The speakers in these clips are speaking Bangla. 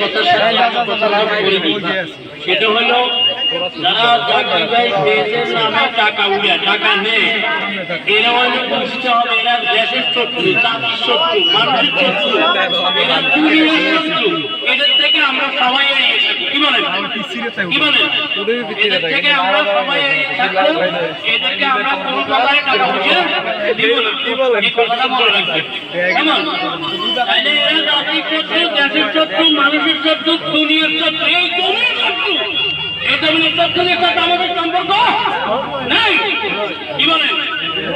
কথার সাথে করিনি, সেটা হলো যারা জাকির ভাই দেশের নামে টাকা উড়ে টাকা নেয়, এরা হলো বুঝতে হবে এরা দেশের শত্রু, জাতির শত্রু, মানুষের শত্রু, এরা দুনিয়ার শত্রু। এদের থেকে আমরা সবাই এড়িয়ে থাকি। কি বলেন? কি বলেন? এদের থেকে আমরা সবাই এড়িয়ে থাকবো। এদেরকে আমরা কোনো কথায় টাকা পয়সা দিব না। এই কথাটা মনে রাখবেন। কেমন? তাইলে এরা জাতির শত্রু, দেশের শত্রু, মানুষের শত্রু, দুনিয়ার শত্রু, এই জমির শত্রু। এই জমির শত্রুদের সাথে আমাদের সম্পর্ক নেই। কি বলেন?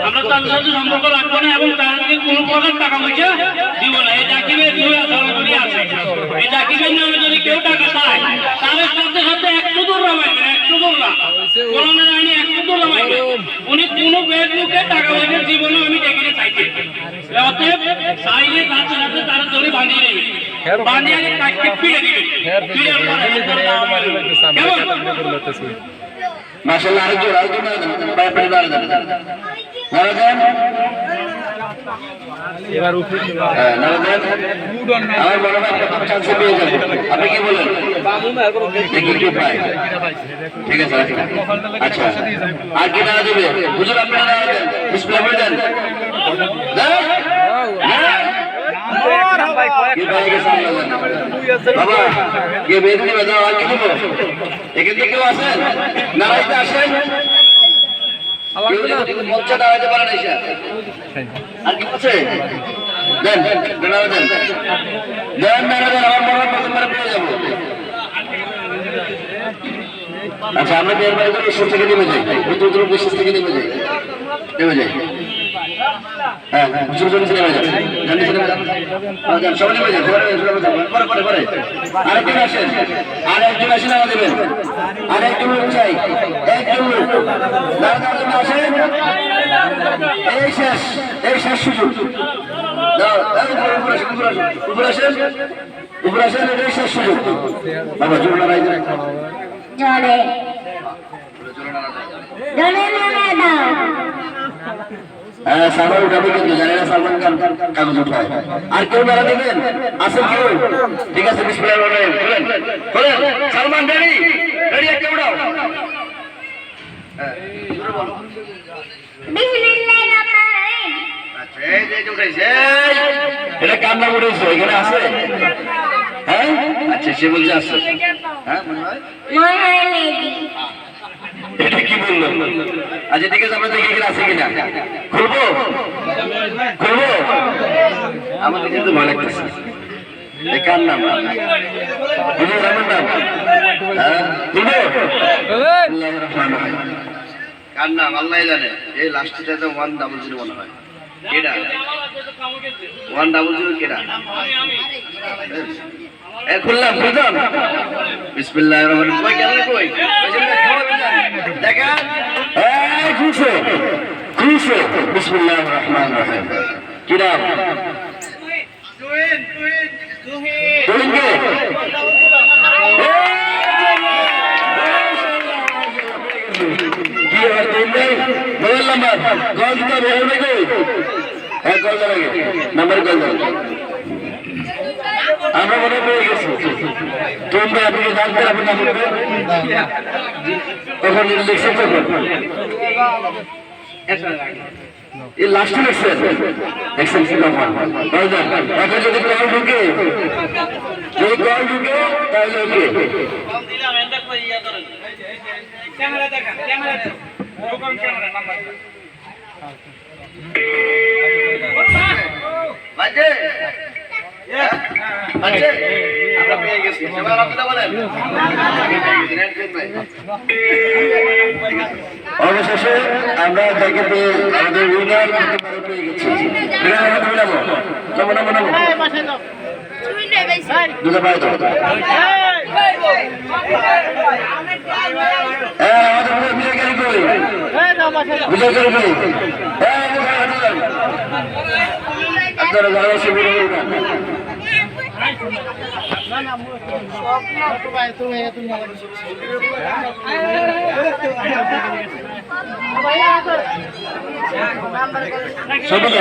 আমরা তাদের সাথে সম্পর্ক রাখবো না এবং তাদেরকে কোনো প্রকার টাকা পয়সা দিব না। এই জাকিরের সরাসরি আছে। এই জাকিরের নামে যদি কেউ টাকা চায়, তাদের সাথে সাথে 100 দূর রামাইবেন, 100 দূর না। কোরআনের আইনে 100 দূর রামাইবেন। উনি কোনো বেদুকে টাকা পয়সা জীবনে আমি দেখিনি চাইতে। অতএব চাইলে সাথে সাথে তারা ধরে বাঁধিয়ে নেবেন, বাঁধিয়ে কাজকে ফিরে দিবেন। ফিরে মাশাআল্লাহ, আরেকজন এবার উপরে আমার বড় ভাই প্রথম চান্স পেয়ে যাবে। আপনি কি বলেন? ঠিক আছে, আচ্ছা আর কি না দেবে হুজুর? আপনারা না দেন, বিসমিল্লাহ বলে দেন। বাবা কে বেদনি বাজাও, আর কি দেবো? এখান থেকে কেউ আসেন, নারাইতে আসেন। মঞ্চে দাঁড়াইতে পারেন এসে। আর কি বলছে? দেন দেন দেন দেন, আমার মনে প্রথমবার পেয়ে যাবো। আচ্ছা আমরা বের বাইরে করে ঈশ্বর থেকে নেমে যাই, উত্তর বিশ্বাস থেকে নেমে যাই, নেমে যাই। হ্যাঁ ছোট ছোট নেমে যান, সবাই নেমে যান। পরে পরে পরে আরেকজন আসেন, আর একজন আসেন, আমার দেবেন। আর একজন লোক চাই, একজন লোক আসেন। এই শেষ, এই শেষ সুযোগ। উপরে আসেন, উপরে আসেন, এই শেষ সুযোগ। বাবা জোর লড়াই হ্যাঁ সালমান উঠাবে, কিন্তু জানি না সালমান খান কাগজ উঠায়। আর কেউ নারা দিবেন? আসেন কেউ? ঠিক আছে, বিসমিল্লাহ বলেন বলেন। সালমান রেডি? রেডি? একটা উঠাও। এটা কান্না উঠেছে, এখানে আছে? হ্যাঁ আচ্ছা, সে বলছে আছে। হ্যাঁ মনে হয় এটা কি বললো? আচ্ছা ঠিক আছে, আমরা দেখি এখানে আছে কিনা। খুলবো খুলবো, আমাদের কিন্তু ভালো লাগতেছে। কার নাম? আমার নাম। খুলবো? কার নাম আল্লাহ জানে। এই লাস্টটা তো 100 মনে হয়। কেডা 100 কেডা? এ খুললাম, খুললাম। বিসমিল্লাহির রহমানির রহিম। কই কেমন কই? দেখেন এই খুশো খুশো। বিসমিল্লাহির রহমানির রহিম। কি নাম? তুহিন তুহিন কে? কি আর তুমি মোবাইল নাম্বার কল দিতে হবে কই? এক কল লাগে নাম্বার কল দাও। আমরা মনে পেয়ে গেছি তোমরা আপনি জানতে আপনি না বলবেন তখন লিখছে তখন এই লাস্টে লিখছেন দেখছেন কি ব্যাপার। এখন যদি কল ঢুকে, যদি কল ঢুকে তাহলে ওকে ক্যামেরা দেখেন, ক্যামেরা ক্যামেরা নাম্বার বাজে আচ্ছা আমরা পেয়ে গেছি। এবার আপনারা বলেন। অবশেষে আমরা দেখে পেয়ে আমাদের উইনার পেয়ে গেছি। কেমন মনে দুটো পাই তো আমাদের বিজয়কারী কই? বিজয়কারী কই? আপনারা যারা শিবির ছবি